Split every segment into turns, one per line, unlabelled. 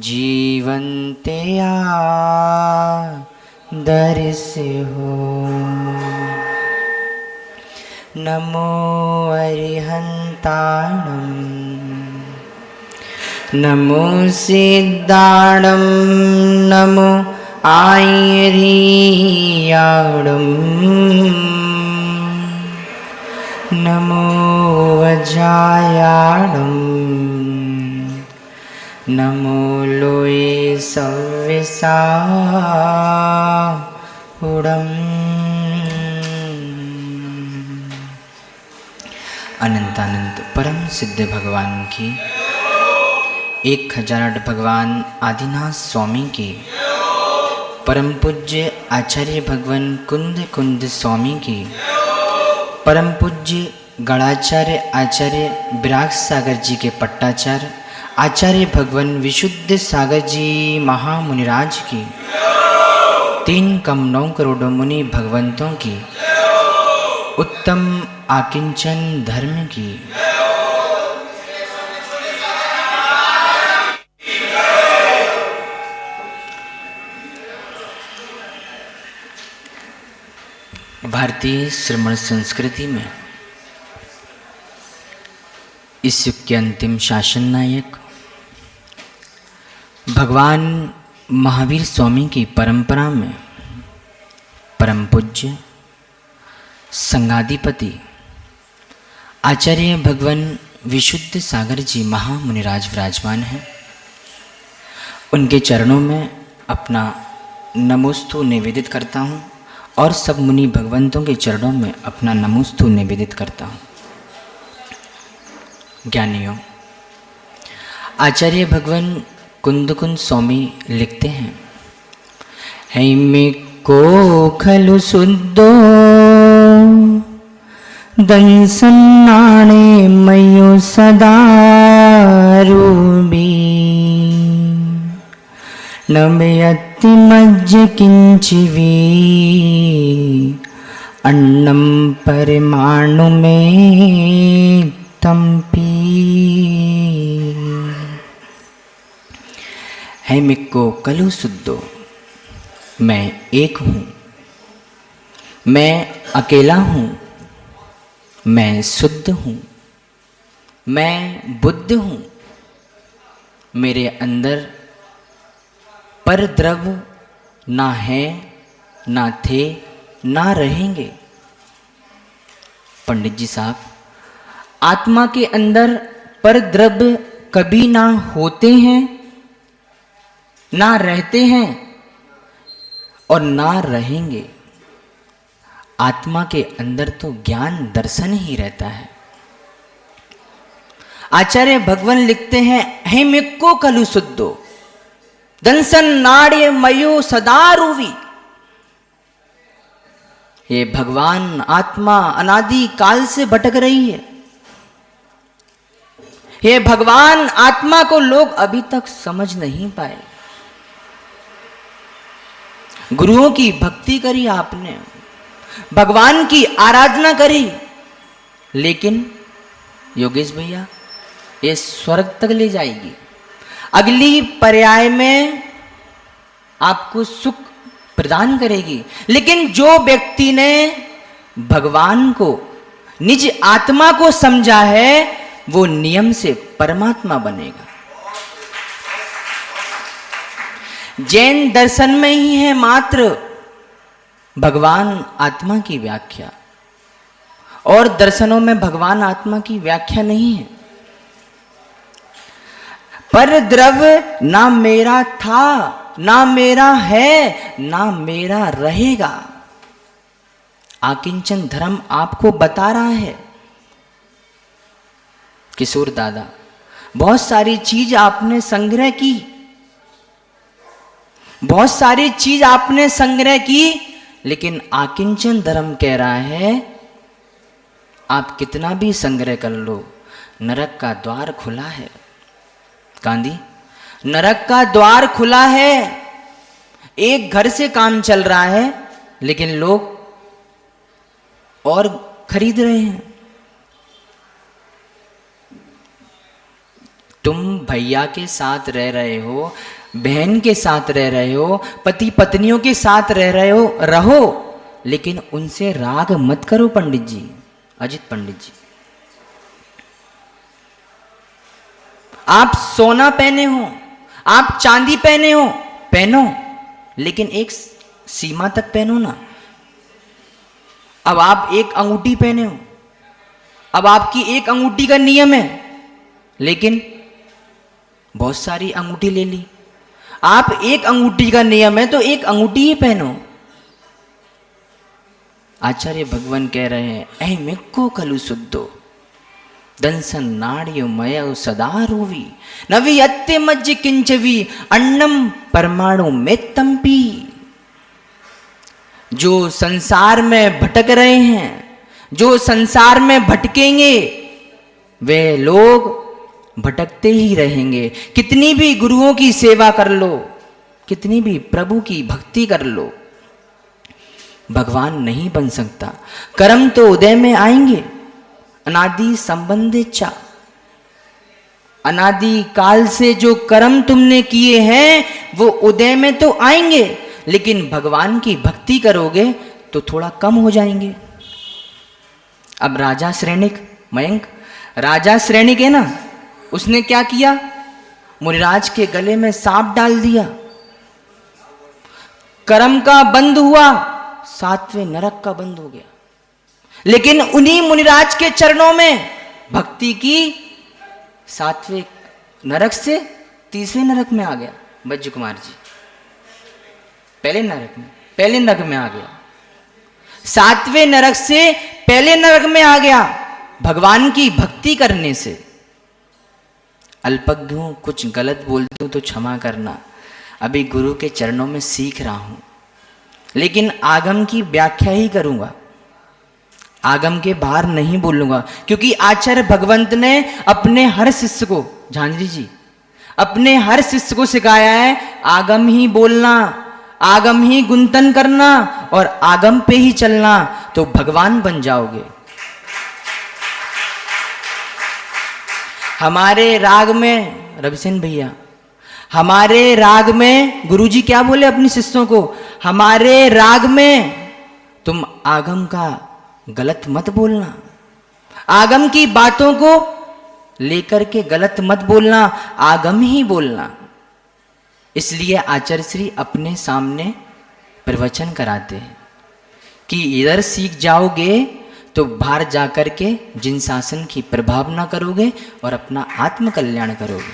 जीवन्ते आदर्श हो। नमो अरिहन्ताणं नमो सिद्धाणं नमो आयर्याणं नमो वज्रायाणं नमो लोये सव्यसाहुडम्। अनंतानंत परम सिद्ध भगवान की, 1008 भगवान आदिनाथ स्वामी की, परम पूज्य आचार्य भगवान कुंद कुंद स्वामी की, परम पूज्य गणाचार्य आचार्य विराग सागर जी के पट्टाचार्य आचार्य भगवान विशुद्ध सागर जी महामुनिराज की, 3 करोड़ मुनि भगवंतों की, उत्तम आकिंचन धर्म की, भारतीय श्रमण संस्कृति में इस युग के अंतिम शासन नायक भगवान महावीर स्वामी की परंपरा में परम पूज्य संगाधिपति आचार्य भगवान विशुद्ध सागर जी महामुनिराज विराजमान हैं। उनके चरणों में अपना नमोस्तु निवेदित करता हूँ और सब मुनि भगवंतों के चरणों में अपना नमोस्तु निवेदित करता हूँ। ज्ञानियों, आचार्य भगवान कुंद कुंद स्वामी लिखते हैं, हैमे को खलु शुद्धो दंसन्नाणे मयो सदा रूबी न मेयति मज्ज किंचिवी अन्नम परिमाणु में तंपी। है मिक्को कलु शुद्धो, मैं एक हूँ, मैं अकेला हूँ, मैं शुद्ध हूँ, मैं बुद्ध हूँ। मेरे अंदर पर द्रव्य ना है, ना थे, ना रहेंगे। पंडित जी साहब, आत्मा के अंदर पर द्रव्य कभी ना होते हैं, ना रहते हैं और ना रहेंगे। आत्मा के अंदर तो ज्ञान दर्शन ही रहता है। आचार्य भगवान लिखते हैं, हे मिक्को कलु शुद्धो दंसन नाड्य मयो सदा रूवी। ये भगवान आत्मा अनादि काल से भटक रही है। ये भगवान आत्मा को लोग अभी तक समझ नहीं पाए। गुरुओं की भक्ति करी आपने, भगवान की आराधना करी, लेकिन योगेश भैया ये स्वर्ग तक ले जाएगी। अगली पर्याय में आपको सुख प्रदान करेगी। लेकिन जो व्यक्ति ने भगवान को निज आत्मा को समझा है वो नियम से परमात्मा बनेगा। जैन दर्शन में ही है मात्र भगवान आत्मा की व्याख्या, और दर्शनों में भगवान आत्मा की व्याख्या नहीं है। पर द्रव्य ना मेरा था, ना मेरा है, ना मेरा रहेगा। आकिंचन धर्म आपको बता रहा है। किशोर दादा, बहुत सारी चीज आपने संग्रह की, बहुत सारी चीज आपने संग्रह की, लेकिन आकिंचन धर्म कह रहा है आप कितना भी संग्रह कर लो, नरक का द्वार खुला है। गांधी, नरक का द्वार खुला है। एक घर से काम चल रहा है, लेकिन लोग और खरीद रहे हैं। तुम भैया के साथ रह रहे हो, बहन के साथ रह रहे हो, पति पत्नियों के साथ रह रहे हो, रहो, लेकिन उनसे राग मत करो पंडित जी, अजित पंडित जी। आप सोना पहने हो, आप चांदी पहने हो, पहनो, लेकिन एक सीमा तक पहनो ना। अब आप एक अंगूठी पहने हो, अब आपकी एक अंगूठी का नियम है, लेकिन बहुत सारी अंगूठी ले ली। आप एक अंगूठी का नियम है तो एक अंगूठी ही पहनो। आचार्य भगवान कह रहे हैं, अहिमिक्को खलु शुद्धो दंसन नाड़ियो मय सदा रोवी नवी अत्य मज्ज किंचवी अन्नम परमाणु में तंपी। जो संसार में भटक रहे हैं, जो संसार में भटकेंगे, वे लोग भटकते ही रहेंगे। कितनी भी गुरुओं की सेवा कर लो, कितनी भी प्रभु की भक्ति कर लो, भगवान नहीं बन सकता। कर्म तो उदय में आएंगे, अनादि संबंध इच्छा, अनादि काल से जो कर्म तुमने किए हैं वो उदय में तो आएंगे, लेकिन भगवान की भक्ति करोगे तो थोड़ा कम हो जाएंगे। अब राजा श्रेणिक, मयंक राजा श्रेणिक है ना, उसने क्या किया, मुनिराज के गले में सांप डाल दिया, कर्म का बंद हुआ, सातवें नरक का बंद हो गया। लेकिन उन्हीं मुनिराज के चरणों में भक्ति की, सातवें नरक से तीसरे नरक में आ गया। बज्ज कुमार जी पहले नरक में आ गया, सातवें नरक से पहले नरक में आ गया, भगवान की भक्ति करने से। अल्पज्ञ हूं, कुछ गलत बोलती हूं तो क्षमा करना, अभी गुरु के चरणों में सीख रहा हूं, लेकिन आगम की व्याख्या ही करूंगा, आगम के बाहर नहीं बोलूंगा, क्योंकि आचार्य भगवंत ने अपने हर शिष्य को, झांझरी जी, अपने हर शिष्य को सिखाया है आगम ही बोलना, आगम ही गुंतन करना और आगम पे ही चलना, तो भगवान बन जाओगे। हमारे राग में, रविसेन भैया, हमारे राग में गुरुजी क्या बोले अपने शिष्यों को, हमारे राग में तुम आगम का गलत मत बोलना, आगम की बातों को लेकर के गलत मत बोलना, आगम ही बोलना। इसलिए आचार्य श्री अपने सामने प्रवचन कराते हैं कि इधर सीख जाओगे तो बाहर जाकर के जिन शासन की प्रभाव ना करोगे और अपना आत्म कल्याण करोगे।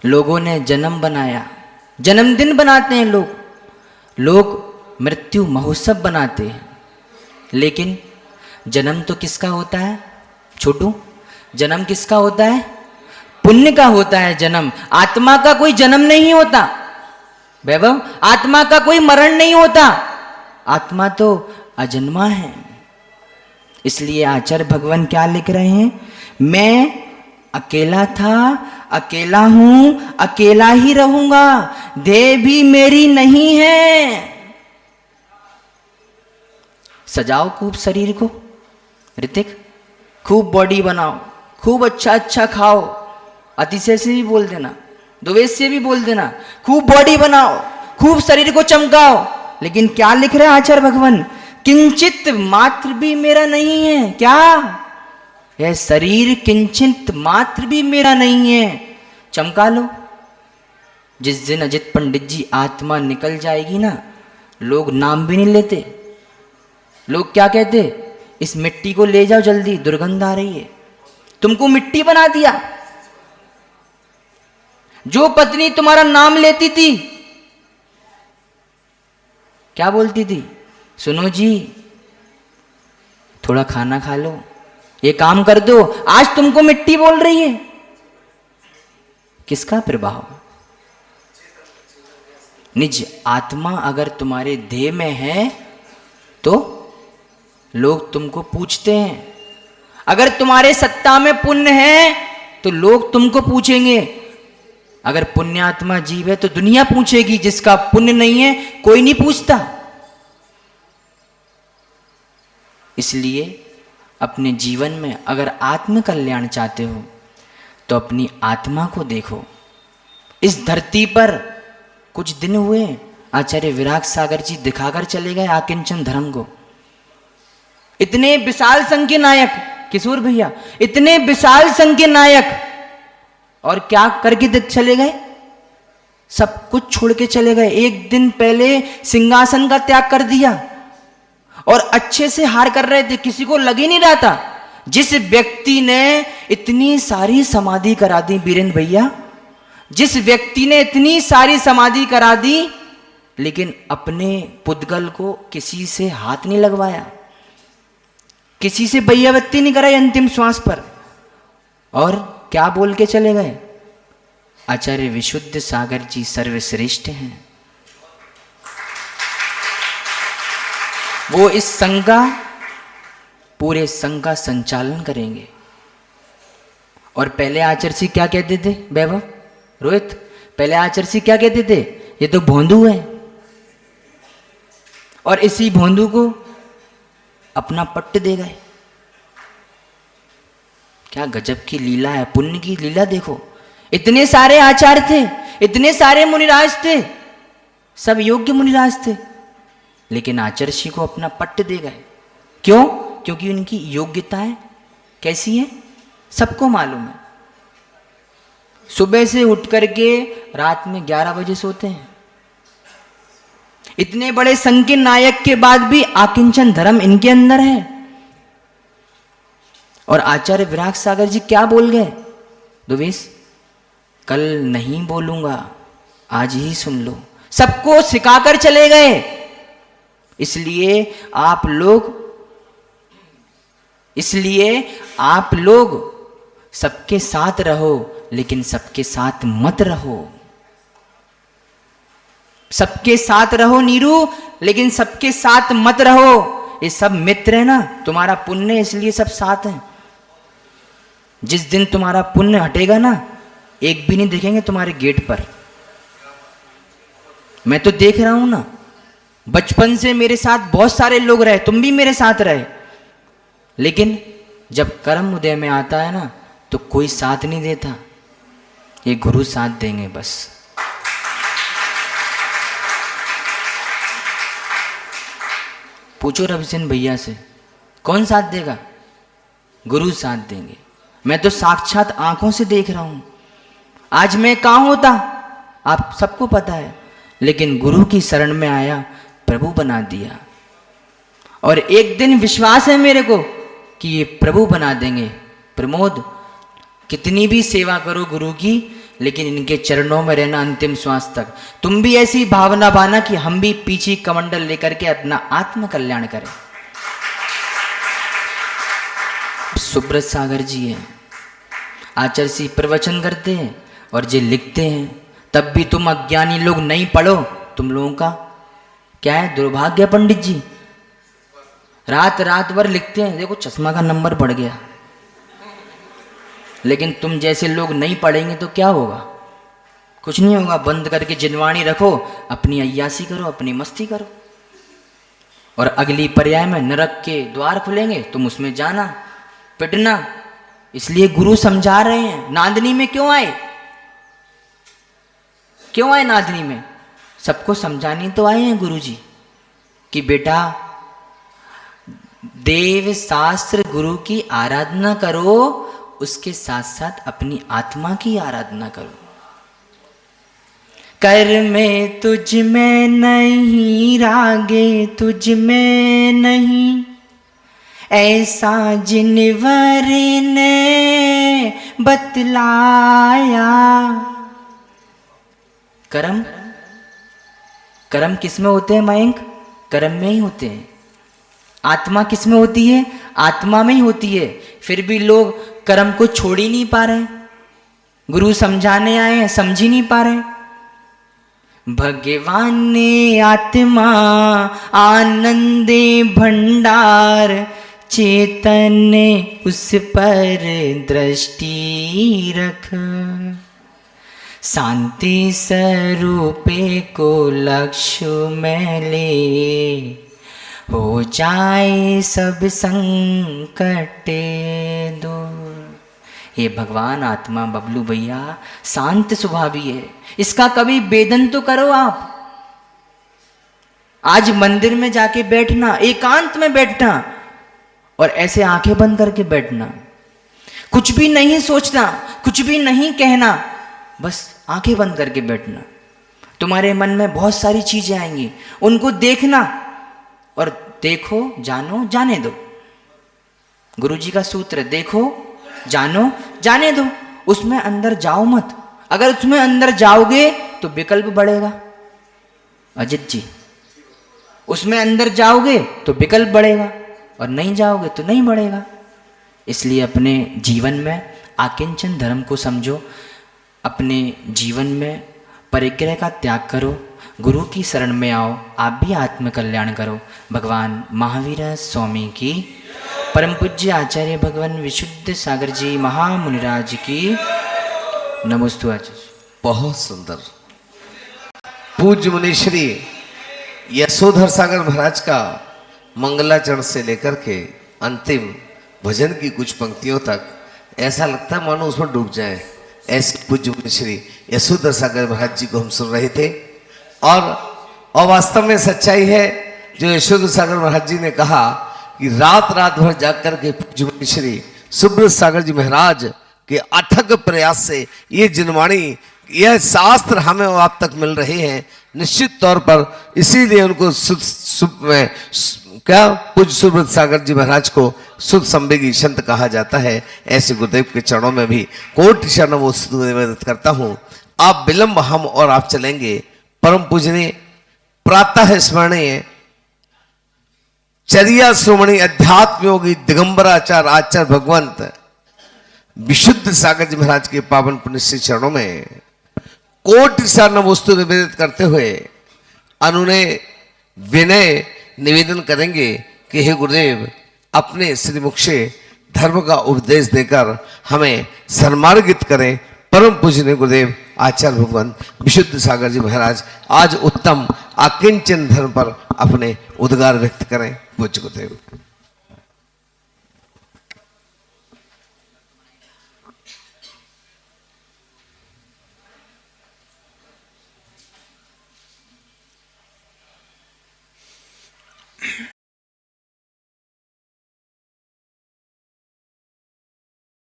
लोगों ने जन्म बनाया, जन्मदिन बनाते हैं लोग मृत्यु महोत्सव बनाते हैं, लेकिन जन्म तो किसका होता है छोटू, जन्म किसका होता है, पुण्य का होता है जन्म, आत्मा का कोई जन्म नहीं होता वैभव, आत्मा का कोई मरण नहीं होता, आत्मा तो अजन्मा है। इसलिए आचार्य भगवान क्या लिख रहे हैं, मैं अकेला था, अकेला हूं, अकेला ही रहूंगा, देह भी मेरी नहीं है। सजाओ खूब शरीर को, ऋतिक खूब बॉडी बनाओ, खूब अच्छा खाओ, अतिशय से भी बोल देना, द्वेष से भी बोल देना, खूब बॉडी बनाओ, खूब शरीर को चमकाओ, लेकिन क्या लिख रहे हैं आचार्य भगवान, किंचित मात्र भी मेरा नहीं है। क्या, यह शरीर किंचित मात्र भी मेरा नहीं है। चमका लो। जिस दिन अजित पंडित जी आत्मा निकल जाएगी ना, लोग नाम भी नहीं लेते, लोग क्या कहते, इस मिट्टी को ले जाओ जल्दी, दुर्गंध आ रही है, तुमको मिट्टी बना दिया। जो पत्नी तुम्हारा नाम लेती थी क्या बोलती थी, सुनो जी थोड़ा खाना खा लो, ये काम कर दो, आज तुमको मिट्टी बोल रही है। किसका प्रभाव, निज आत्मा अगर तुम्हारे देह में है तो लोग तुमको पूछते हैं, अगर तुम्हारे सत्ता में पुण्य है तो लोग तुमको पूछेंगे, अगर पुण्यात्मा जीव है तो दुनिया पूछेगी, जिसका पुण्य नहीं है कोई नहीं पूछता। इसलिए अपने जीवन में अगर आत्म कल्याण चाहते हो तो अपनी आत्मा को देखो। इस धरती पर कुछ दिन हुए आचार्य विराग सागर जी दिखाकर चले गए आकिंचन धर्म को। इतने विशाल संघ के नायक किशोर भैया, इतने विशाल संघ के नायक, और क्या करके चले गए? सब कुछ छोड़ के चले गए। एक दिन पहले सिंहासन का त्याग कर दिया और अच्छे से हार कर रहे थे, किसी को लग ही नहीं रहा था। जिस व्यक्ति ने इतनी सारी समाधि करा दी वीरेंद्र भैया, जिस व्यक्ति ने इतनी सारी समाधि करा दी, लेकिन अपने पुद्गल को किसी से हाथ नहीं लगवाया, किसी से बैयावत्ती नहीं कराई अंतिम श्वास पर, और क्या बोल के चले गए? आचार्य विशुद्ध सागर जी सर्वश्रेष्ठ हैं। वो इस संघ का, पूरे संघ का संचालन करेंगे। और पहले आचार्य जी क्या कहते थे? वैभव, रोहित, पहले आचार्य जी क्या कहते थे? ये तो भोंदू है। और इसी भोंदू को अपना पट्ट दे गए। क्या गजब की लीला है, पुण्य की लीला देखो। इतने सारे आचार्य थे, इतने सारे मुनिराज थे, सब योग्य मुनिराज थे, लेकिन आचार्य जी को अपना पट्ट दे गए। क्यों? क्योंकि उनकी योग्यताएं कैसी हैं सबको मालूम है। सुबह से उठ करके रात में 11 बजे सोते हैं। इतने बड़े संघ के नायक के बाद भी आकिंचन धर्म इनके अंदर है। और आचार्य विराग सागर जी क्या बोल गए? दुवेश, कल नहीं बोलूंगा, आज ही सुन लो। सबको सिखाकर चले गए। इसलिए आप लोग सबके साथ रहो, लेकिन सबके साथ मत रहो। सबके साथ रहो नीरू, लेकिन सबके साथ मत रहो। ये सब मित्र है ना, तुम्हारा पुण्य है, इसलिए सब साथ हैं। जिस दिन तुम्हारा पुण्य हटेगा ना, एक भी नहीं दिखेंगे तुम्हारे गेट पर। मैं तो देख रहा हूं ना, बचपन से मेरे साथ बहुत सारे लोग रहे, तुम भी मेरे साथ रहे, लेकिन जब कर्म उदय में आता है ना, तो कोई साथ नहीं देता। ये गुरु साथ देंगे बस। पूछो रविचंद भैया से, कौन साथ देगा? गुरु साथ देंगे। मैं तो साक्षात आंखों से देख रहा हूं। आज मैं कहां होता आप सबको पता है, लेकिन गुरु की शरण में आया, प्रभु बना दिया। और एक दिन विश्वास है मेरे को कि ये प्रभु बना देंगे। प्रमोद, कितनी भी सेवा करो गुरु की, लेकिन इनके चरणों में रहना अंतिम श्वास तक। तुम भी ऐसी भावना बाना कि हम भी पीछे कमंडल लेकर के अपना आत्म कल्याण करें। सुब्रत सागर जी हैं, आचार्य जी प्रवचन करते हैं और जे लिखते हैं, तब भी तुम अज्ञानी लोग नहीं पढ़ो। तुम लोगों का क्या है दुर्भाग्य पंडित जी, रात रात भर लिखते हैं। देखो चश्मा का नंबर बढ़ गया, लेकिन तुम जैसे लोग नहीं पढ़ेंगे तो क्या होगा? कुछ नहीं होगा। बंद करके जिनवाणी रखो, अपनी अय्यासी करो, अपनी मस्ती करो, और अगली पर्याय में नरक के द्वार खुलेंगे, तुम उसमें जाना, पिटना। इसलिए गुरु समझा रहे हैं। नांदनी में क्यों आए? क्यों आए नांदनी में? सबको समझाने तो आए हैं गुरु जी कि बेटा, देव शास्त्र गुरु की आराधना करो, उसके साथ साथ अपनी आत्मा की आराधना करो। कर में तुझ में नहीं, रागे तुझ में नहीं, ऐसा जिनवर ने बतलाया। कर्म किस में होते हैं मयंक? कर्म में ही होते हैं। आत्मा किस में होती है? आत्मा में ही होती है। फिर भी लोग कर्म को छोड़ ही नहीं पा रहे। गुरु समझाने आए हैं, समझ ही नहीं पा रहे। भगवान ने आत्मा आनंदे भंडार, चेतन ने उस पर दृष्टि रख, शांति स्वरूपे को लक्ष्य में ले, हो जाए सब संकट दूर। हे भगवान, आत्मा बबलू भैया शांत स्वभावी है, इसका कभी वेदन तो करो आप। आज मंदिर में जाके बैठना, एकांत में बैठना और ऐसे आंखें बंद करके बैठना, कुछ भी नहीं सोचना, कुछ भी नहीं कहना, बस आंखें बंद करके बैठना। तुम्हारे मन में बहुत सारी चीजें आएंगी, उनको देखना और देखो, जानो, जाने दो। गुरुजी का सूत्र, देखो, जानो, जाने दो। उसमें अंदर जाओ मत। अगर उसमें अंदर जाओगे तो विकल्प बढ़ेगा। अजित जी, उसमें अंदर जाओगे तो विकल्प बढ़ेगा और नहीं जाओगे तो नहीं बढ़ेगा। इसलिए अपने जीवन में आकिंचन धर्म को समझो, अपने जीवन में परिग्रह का त्याग करो, गुरु की शरण में आओ, आप भी आत्म कल्याण करो। भगवान महावीर स्वामी की, परम पूज्य आचार्य भगवान विशुद्ध सागर जी महामुनिराज की नमोस्तु आचार्य।
बहुत सुंदर। पूज्य मुनिश्री यशोधर सागर महाराज का मंगलाचरण से लेकर के अंतिम भजन की कुछ पंक्तियों तक ऐसा लगता है मानो उसमें डूब जाए। ऐसे पूज्य मुनिश्री यशोधर सागर महाराज जी को हम सुन रहे थे। और वास्तव में सच्चाई है जो यशोधर सागर महाराज जी ने कहा कि रात रात भर जाग करके पूज्य मुनिश्री सुब्रत सागर जी महाराज के अथक प्रयास से ये जिनवाणी, यह शास्त्र हमें आप तक मिल रहे हैं। निश्चित तौर पर इसीलिए उनको क्या पूज्य सुब्रत सागर जी महाराज को शुद्ध संवेगी संत कहा जाता है। ऐसे गुरुदेव के चरणों में भी कोटि शरण वस्तु निवेदित करता हूँ। आप विलंब हम और आप चलेंगे परम पूजनीय प्रातः स्मरणीय चर्या श्रोमणी अध्यात्म योगी दिगंबराचार्य आचार्य भगवंत विशुद्ध सागर जी महाराज के पावन पुण्य चरणों में कोटि शरण वस्तु निवेदित करते हुए अनुनय विनय निवेदन करेंगे कि हे गुरुदेव, अपने श्रीमुख से धर्म का उपदेश देकर हमें सन्मार्गित करें। परम पूजनीय गुरुदेव आचार्य भगवान विशुद्ध सागर जी महाराज आज उत्तम आकिंचन धर्म पर अपने उद्गार व्यक्त करें। पूज्य गुरुदेव।